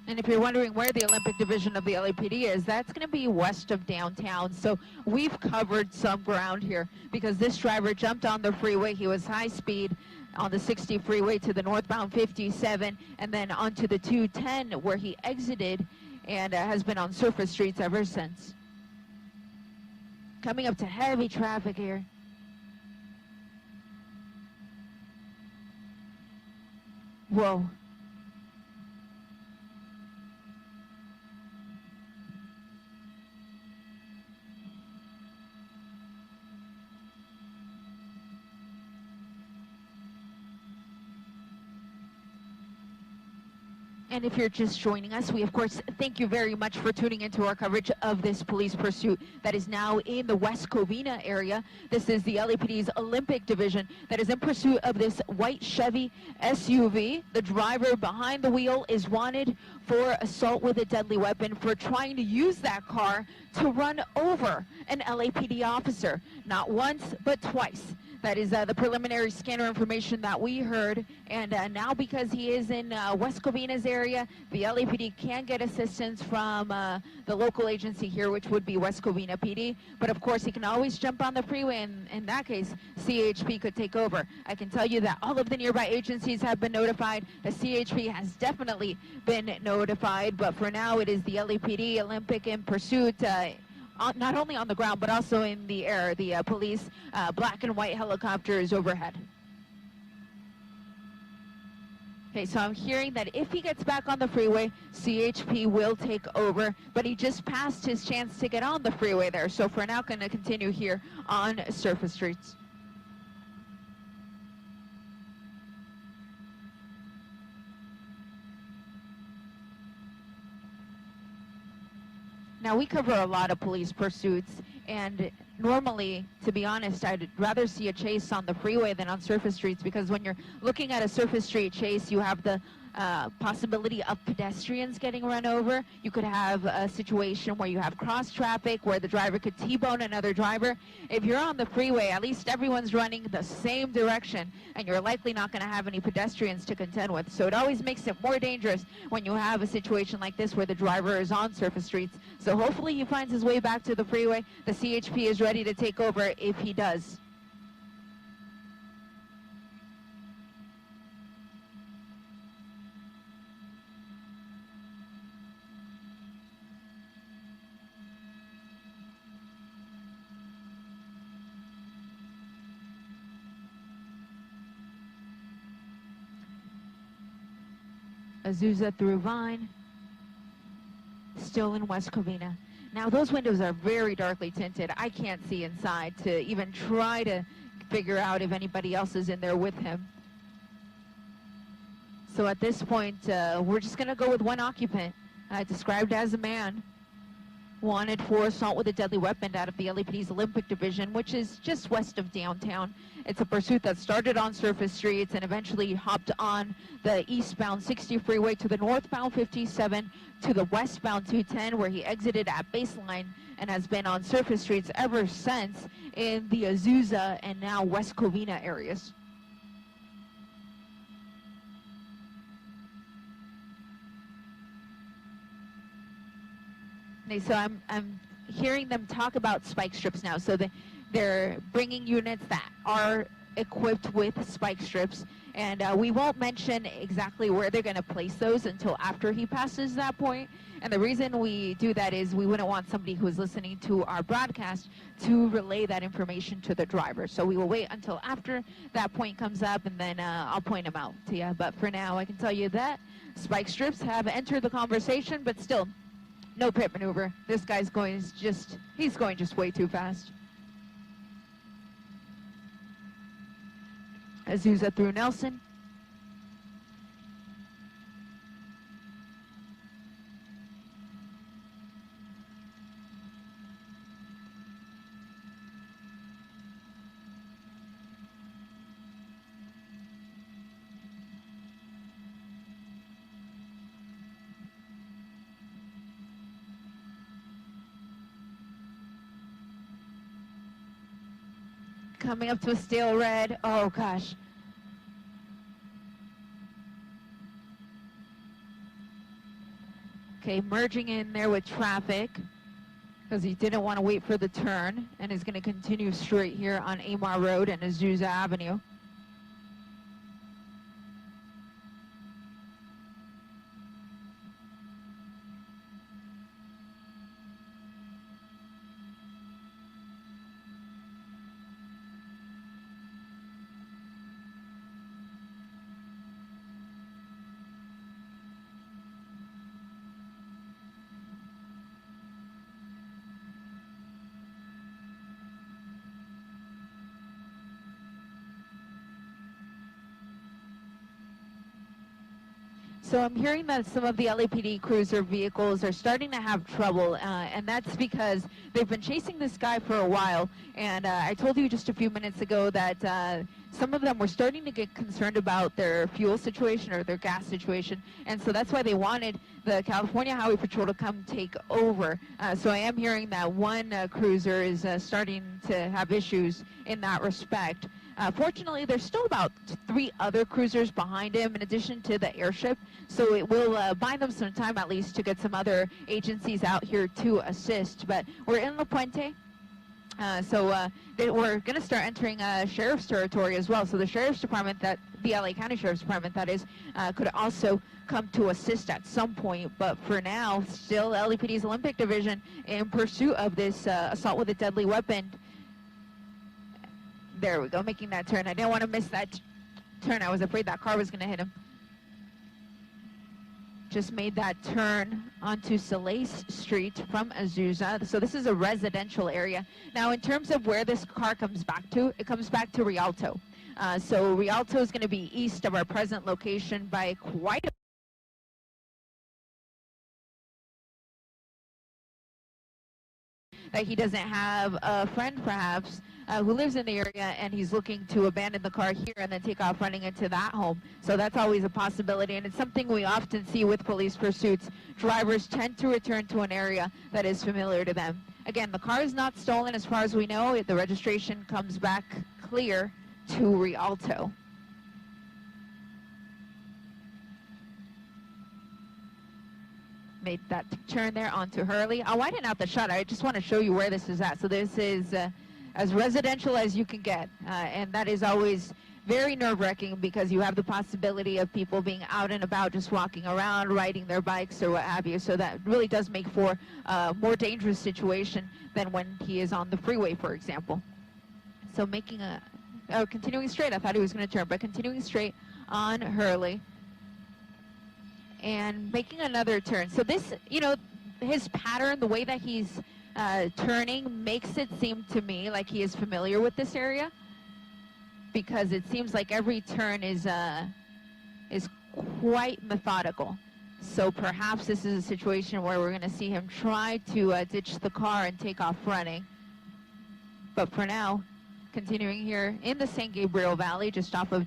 And if you're wondering where the Olympic Division of the LAPD is, that's going to be west of downtown. So we've covered some ground here because this driver jumped on the freeway. He was high speed on the 60 freeway to the northbound 57 and then onto the 210 where he exited and has been on surface streets ever since. Coming up to heavy traffic here. Whoa. And if you're just joining us, we of course thank you very much for tuning into our coverage of this police pursuit that is now in the West Covina area. This is the LAPD's Olympic Division that is in pursuit of this white Chevy SUV. The driver behind the wheel is wanted for assault with a deadly weapon for trying to use that car to run over an LAPD officer, not once, but twice. That is the preliminary scanner information that we heard. And now because he is in West Covina's area, the LAPD can get assistance from the local agency here, which would be West Covina PD. But of course, he can always jump on the freeway, and in that case, CHP could take over. I can tell you that all of the nearby agencies have been notified. The CHP has definitely been notified, but for now, it is the LAPD Olympic in pursuit. Not only on the ground, but also in the air. The police black and white helicopter is overhead. Okay, so I'm hearing that if he gets back on the freeway, CHP will take over, but he just passed his chance to get on the freeway there. So for now, going to continue here on surface streets. Now, we cover a lot of police pursuits, and normally, to be honest, I'd rather see a chase on the freeway than on surface streets, because when you're looking at a surface street chase, you have the possibility of pedestrians getting run over. You could have a situation where you have cross traffic, where the driver could T-bone another driver. If you're on the freeway, at least everyone's running the same direction, and you're likely not going to have any pedestrians to contend with. So it always makes it more dangerous when you have a situation like this where the driver is on surface streets. So hopefully he finds his way back to the freeway. The CHP is ready to take over if he does. Azusa through Vine, still in West Covina. Now those windows are very darkly tinted. I can't see inside to even try to figure out if anybody else is in there with him. So at this point, we're just going to go with one occupant, described as a man, wanted for assault with a deadly weapon out of the LAPD's Olympic Division, which is just west of downtown. It's a pursuit that started on surface streets and eventually hopped on the eastbound 60 freeway to the northbound 57 to the westbound 210, where he exited at baseline and has been on surface streets ever since in the Azusa and now West Covina areas. So I'm hearing them talk about spike strips now. So they're bringing units that are equipped with spike strips, and we won't mention exactly where they're going to place those until after he passes that point. And the reason we do that is we wouldn't want somebody who's listening to our broadcast to relay that information to the driver. So we will wait until after that point comes up, and then I'll point them out to you. But for now, I can tell you that spike strips have entered the conversation, but still, no pit maneuver. This guy's going he's going just way too fast. Azusa through Nelson. Coming up to a stale red. Oh gosh. Okay, merging in there with traffic because he didn't want to wait for the turn and is going to continue straight here on Amar Road and Azusa Avenue. So I'm hearing that some of the LAPD cruiser vehicles are starting to have trouble, and that's because they've been chasing this guy for a while. And I told you just a few minutes ago that some of them were starting to get concerned about their fuel situation or their gas situation, and so that's why they wanted the California Highway Patrol to come take over. So I am hearing that one cruiser is starting to have issues in that respect. Fortunately, there's still about 3 other cruisers behind him in addition to the airship, so it will buy them some time at least to get some other agencies out here to assist. But we're in La Puente, so we're going to start entering sheriff's territory as well. So the sheriff's department, the LA County Sheriff's Department that is, could also come to assist at some point. But for now, still LAPD's Olympic Division in pursuit of this assault with a deadly weapon. There we go, making that turn. I didn't want to miss that turn. I was afraid that car was going to hit him. Just made that turn onto Soleil Street from Azusa. So this is a residential area. Now, in terms of where this car comes back to, it comes back to Rialto. So Rialto is going to be east of our present location by quite a that he doesn't have a friend, perhaps, who lives in the area, and he's looking to abandon the car here and then take off running into that home. So that's always a possibility, and it's something we often see with police pursuits. Drivers tend to return to an area that is familiar to them. Again, the car is not stolen as far as we know. The registration comes back clear to Rialto. Made that turn there onto Hurley. I'll widen out the shot. I just want to show you where this is at. So this is as residential as you can get, and that is always very nerve-wracking because you have the possibility of people being out and about, just walking around, riding their bikes or what have you. So that really does make for a more dangerous situation than when he is on the freeway, for example. So making continuing straight. I thought he was going to turn, but continuing straight on Hurley. And making another turn. So this, you know, his pattern, the way that he's turning makes it seem to me like he is familiar with this area, because it seems like every turn is quite methodical. So perhaps this is a situation where we're going to see him try to ditch the car and take off running. But for now, continuing here in the San Gabriel Valley, just off of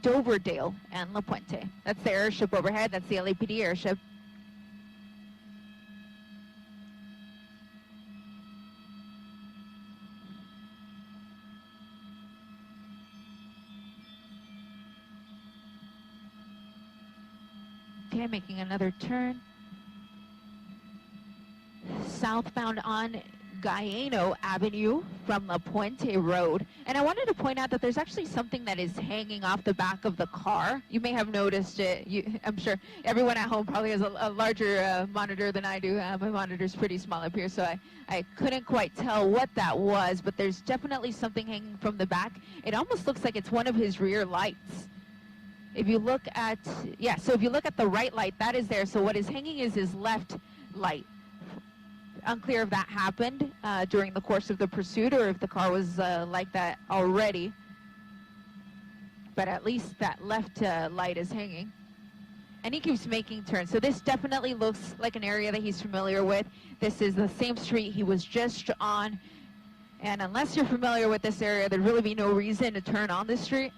Doverdale and La Puente. That's the airship overhead. That's the LAPD airship. Okay, making another turn. Southbound on Guyano Avenue from La Puente Road. And I wanted to point out that there's actually something that is hanging off the back of the car. You may have noticed it. I'm sure everyone at home probably has a larger monitor than I do. My monitor's pretty small up here, so I couldn't quite tell what that was, but there's definitely something hanging from the back. It almost looks like it's one of his rear lights. If you look at, yeah, so if you look at the right light, that is there. So what is hanging is his left light. Unclear if that happened during the course of the pursuit or if the car was like that already. But at least that left light is hanging. And he keeps making turns. So this definitely looks like an area that he's familiar with. This is the same street he was just on. And unless you're familiar with this area, there'd really be no reason to turn on this street.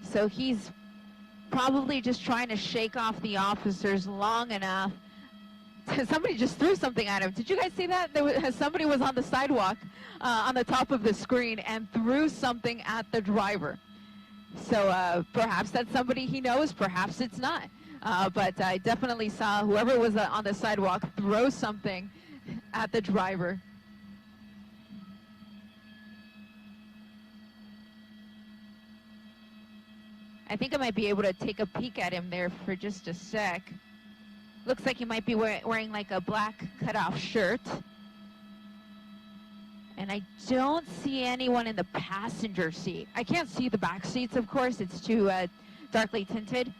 So he's probably just trying to shake off the officers long enough. Somebody just threw something at him. Did you guys see that? Somebody was on the sidewalk on the top of the screen and threw something at the driver. So perhaps that's somebody he knows, perhaps it's not. but I definitely saw whoever was on the sidewalk throw something at the driver. I think I might be able to take a peek at him there for just a sec. Looks like he might be wearing like a black cutoff shirt. And I don't see anyone in the passenger seat. I can't see the back seats, of course. It's too darkly tinted.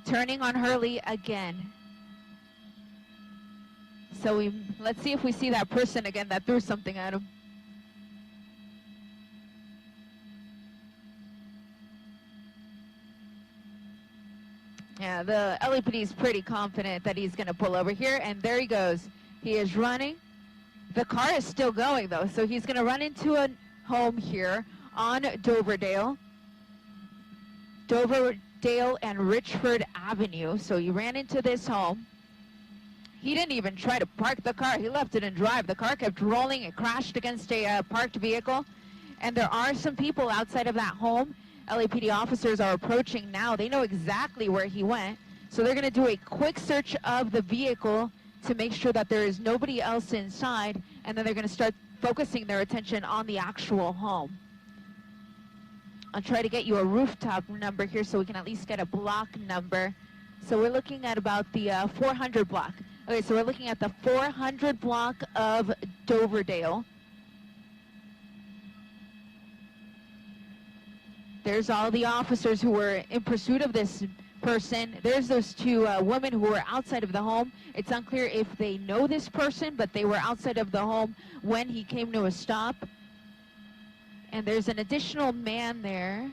Turning on Hurley again. So let's see if we see that person again that threw something at him. Yeah, the LAPD is pretty confident that he's going to pull over here, and there he goes. He is running. The car is still going, though, so he's going to run into a home here on Doverdale and Richford Avenue. So he ran into this home. He didn't even try to park the car. He left it and drive. The car kept rolling. It crashed against a parked vehicle, and there are some people outside of that home. LAPD officers are approaching now. They know exactly where he went. So they're going to do a quick search of the vehicle to make sure that there is nobody else inside, and then they're going to start focusing their attention on the actual home. I'll try to get you a rooftop number here so we can at least get a block number. So we're looking at about the 400 block. Okay, so we're looking at the 400 block of Doverdale. There's all the officers who were in pursuit of this person. There's those two women who were outside of the home. It's unclear if they know this person, but they were outside of the home when he came to a stop. And there's an additional man there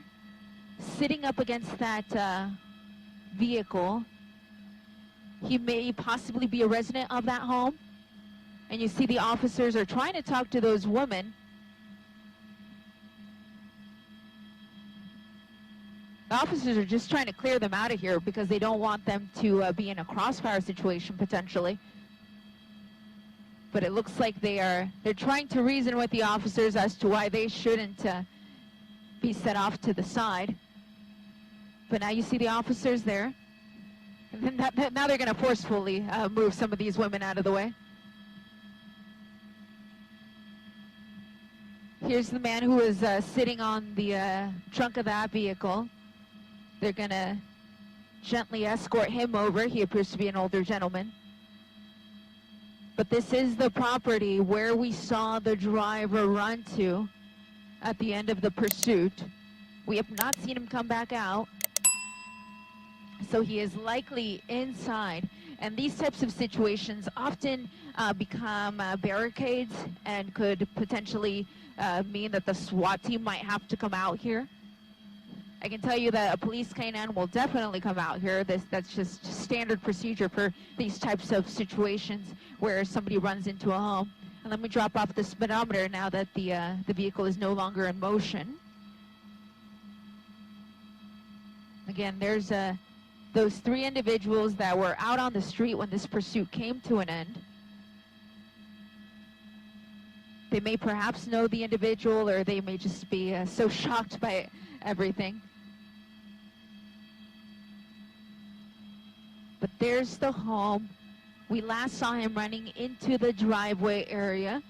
sitting up against that vehicle. He may possibly be a resident of that home. And you see the officers are trying to talk to those women. The officers are just trying to clear them out of here because they don't want them to be in a crossfire situation potentially. But it looks like they're trying to reason with the officers as to why they shouldn't be set off to the side. But now you see the officers there. And then now they're going to forcefully move some of these women out of the way. Here's the man who is sitting on the trunk of that vehicle. They're going to gently escort him over. He appears to be an older gentleman. But this is the property where we saw the driver run to at the end of the pursuit. We have not seen him come back out. So he is likely inside. And these types of situations often become barricades and could potentially mean that the SWAT team might have to come out here. I can tell you that a police canine will definitely come out here. That's just standard procedure for these types of situations where somebody runs into a home. And let me drop off the speedometer now that the vehicle is no longer in motion. Again, there's those three individuals that were out on the street when this pursuit came to an end. They may perhaps know the individual, or they may just be so shocked by everything. But there's the home. We last saw him running into the driveway area.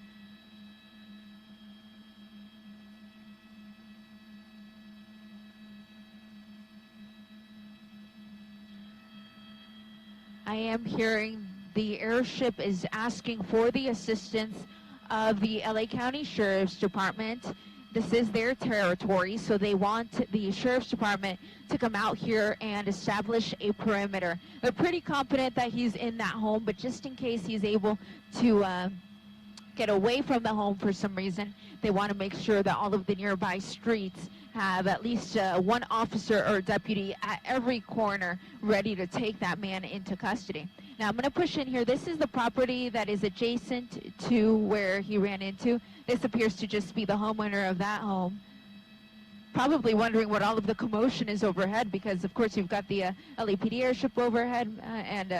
I am hearing the airship is asking for the assistance of the LA County Sheriff's Department. This is their territory, so they want the Sheriff's Department to come out here and establish a perimeter. They're pretty confident that he's in that home, but just in case he's able to get away from the home for some reason, they want to make sure that all of the nearby streets have at least one officer or deputy at every corner ready to take that man into custody. Now I'm going to push in here. This is the property that is adjacent to where he ran into. This appears to just be the homeowner of that home. Probably wondering what all of the commotion is overhead, because of course you've got the LAPD airship overhead, and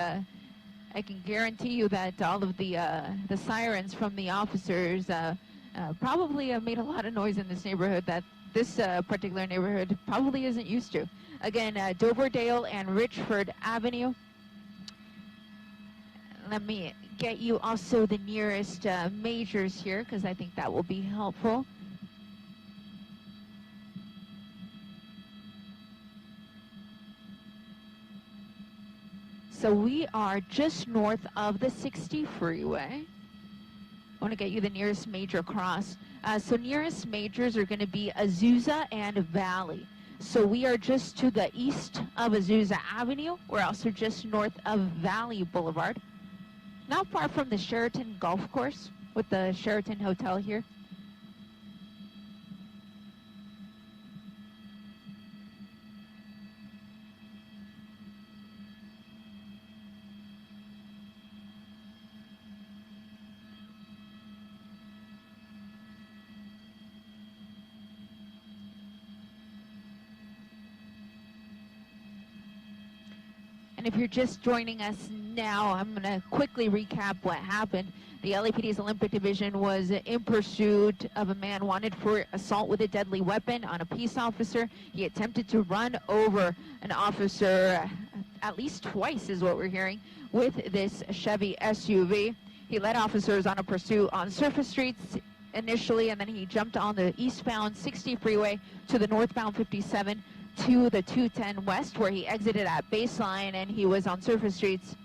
I can guarantee you that all of the sirens from the officers probably made a lot of noise in this neighborhood that this particular neighborhood probably isn't used to. Again, Doverdale and Richford Avenue. Let me get you also the nearest majors here, because I think that will be helpful. So we are just north of the 60 freeway. I want to get you the nearest major cross. So nearest majors are going to be Azusa and Valley. So we are just to the east of Azusa Avenue. We're also just north of Valley Boulevard. Not far from the Sheraton Golf Course with the Sheraton Hotel here. And if you're just joining us now, I'm going to quickly recap what happened. The LAPD's Olympic Division was in pursuit of a man wanted for assault with a deadly weapon on a peace officer. He attempted to run over an officer at least twice, is what we're hearing, with this Chevy SUV. He led officers on a pursuit on surface streets initially, and then he jumped on the eastbound 60 freeway to the northbound 57 to the 210 West, where he exited at Baseline, and he was on surface streets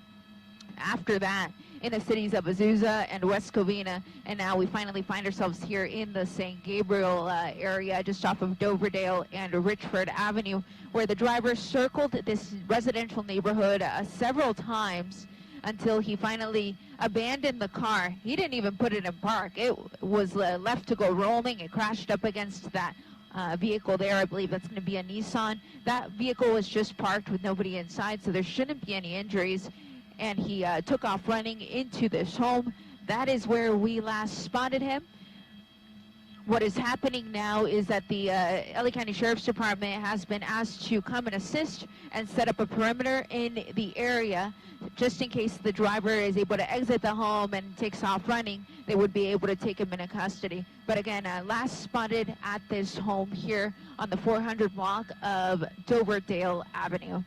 after that in the cities of Azusa and West Covina. And now we finally find ourselves here in the St. Gabriel area, just off of Doverdale and Richford Avenue, where the driver circled this residential neighborhood several times until he finally abandoned the car. He didn't even put it in park. It was left to go rolling. It crashed up against that vehicle there. I believe that's going to be a Nissan. That vehicle was just parked with nobody inside, so there shouldn't be any injuries. And he took off running into this home. That is where we last spotted him. What is happening now is that the LA County Sheriff's Department has been asked to come and assist and set up a perimeter in the area, just in case the driver is able to exit the home and takes off running. They would be able to take him into custody. But again, last spotted at this home here on the 400 block of Doverdale Avenue.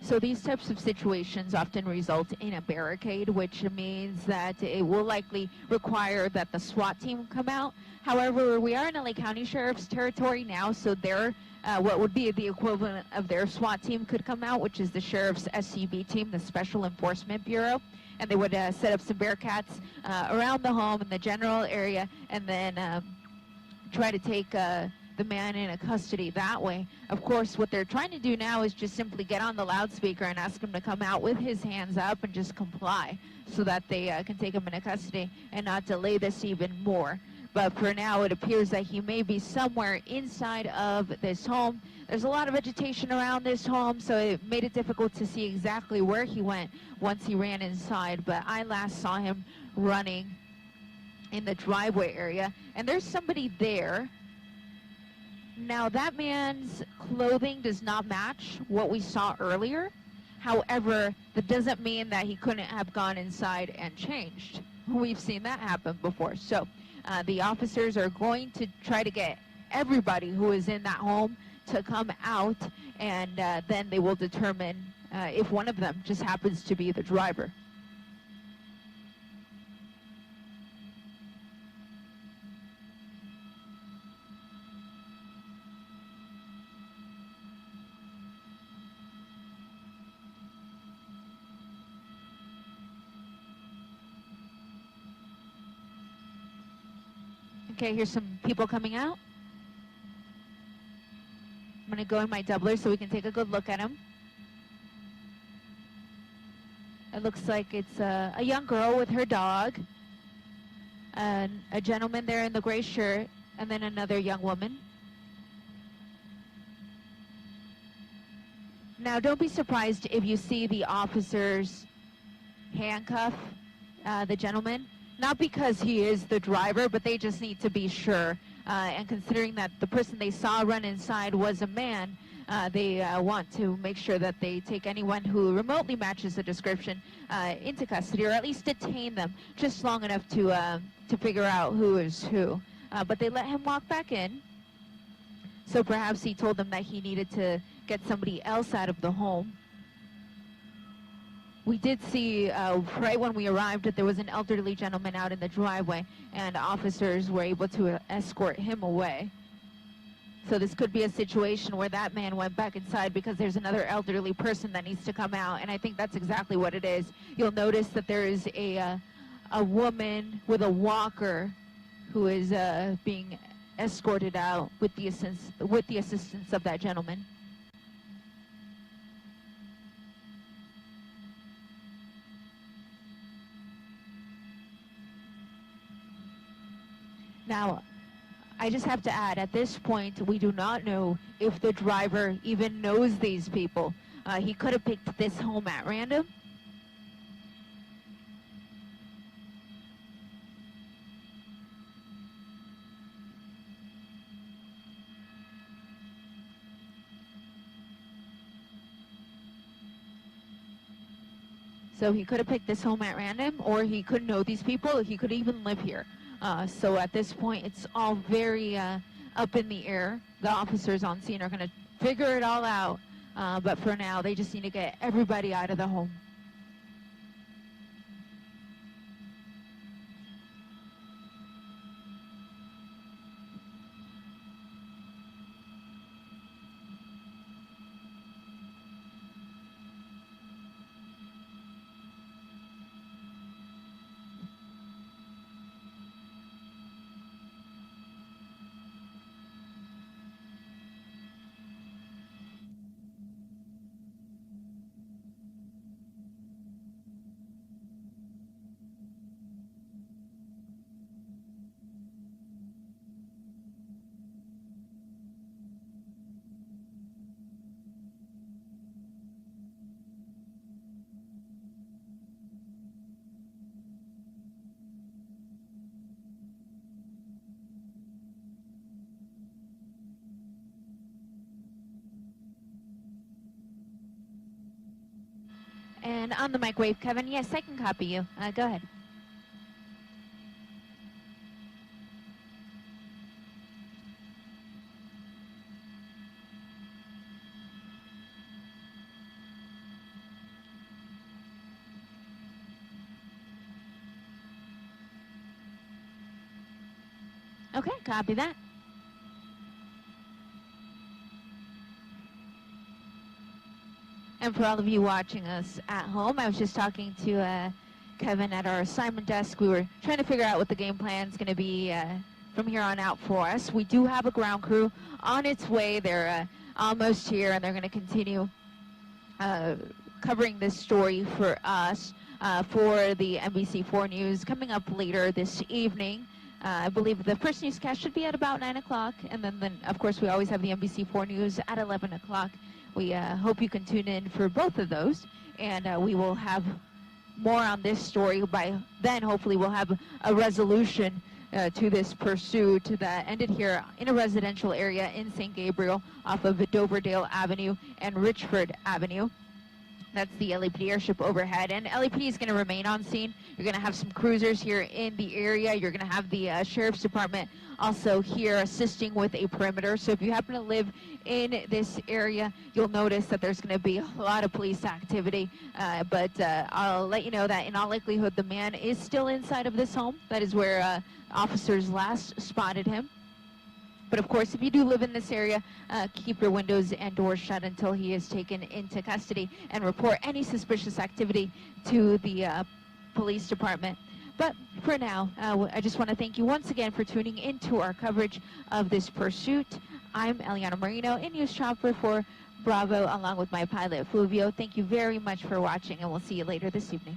So these types of situations often result in a barricade, which means that it will likely require that the SWAT team come out. However, we are in LA County Sheriff's territory now, so their what would be the equivalent of their SWAT team could come out, which is the Sheriff's SCB team, the Special Enforcement Bureau. And they would set up some barricades around the home in the general area, and then try to take the man into custody that way. Of course, what they're trying to do now is just simply get on the loudspeaker and ask him to come out with his hands up and just comply, so that they can take him into custody and not delay this even more. But for now, it appears that he may be somewhere inside of this home. There's a lot of vegetation around this home, so it made it difficult to see exactly where he went once he ran inside. But I last saw him running in the driveway area, and there's somebody there. Now, that man's clothing does not match what we saw earlier. However, that doesn't mean that he couldn't have gone inside and changed. We've seen that happen before. So the officers are going to try to get everybody who is in that home to come out, and then they will determine if one of them just happens to be the driver. Okay, here's some people coming out. I'm going to go in my doubler so we can take a good look at them. It looks like it's a young girl with her dog, and a gentleman there in the gray shirt, and then another young woman. Now, don't be surprised if you see the officers handcuff the gentleman, not because he is the driver, but they just need to be sure. And considering that the person they saw run inside was a man, they want to make sure that they take anyone who remotely matches the description into custody, or at least detain them just long enough to figure out who is who. But they let him walk back in. So perhaps he told them that he needed to get somebody else out of the home. We did see right when we arrived that there was an elderly gentleman out in the driveway, and officers were able to escort him away. So this could be a situation where that man went back inside because there's another elderly person that needs to come out, and I think that's exactly what it is. You'll notice that there is a woman with a walker who is being escorted out with the assistance of that gentleman. Now, I just have to add, at this point, we do not know if the driver even knows these people. He could have picked this home at random. So he could have picked this home at random, or he could know these people, he could even live here. So at this point, it's all very up in the air. The officers on scene are going to figure it all out, but for now, they just need to get everybody out of the home. And on the microwave, Kevin, yes, I can copy you. Go ahead. Okay, copy that. And for all of you watching us at home, I was just talking to Kevin at our assignment desk. We were trying to figure out what the game plan is going to be from here on out for us. We do have a ground crew on its way. They're almost here, and they're going to continue covering this story for us for the NBC4 News coming up later this evening. I believe the first newscast should be at about 9 o'clock, and then, of course, we always have the NBC4 News at 11 o'clock. We hope you can tune in for both of those, and we will have more on this story. By then, hopefully, we'll have a resolution to this pursuit that ended here in a residential area in St. Gabriel off of Doverdale Avenue and Richford Avenue. That's the LAPD airship overhead, and LAPD is going to remain on scene. You're going to have some cruisers here in the area. You're going to have the Sheriff's Department also here assisting with a perimeter. So if you happen to live in this area, you'll notice that there's going to be a lot of police activity. But I'll let you know that in all likelihood, the man is still inside of this home. That is where officers last spotted him. But of course, if you do live in this area, keep your windows and doors shut until he is taken into custody, and report any suspicious activity to the police department. But for now, I just want to thank you once again for tuning into our coverage of this pursuit. I'm Eliana Marino in News Chopper for Bravo, along with my pilot, Fluvio. Thank you very much for watching, and we'll see you later this evening.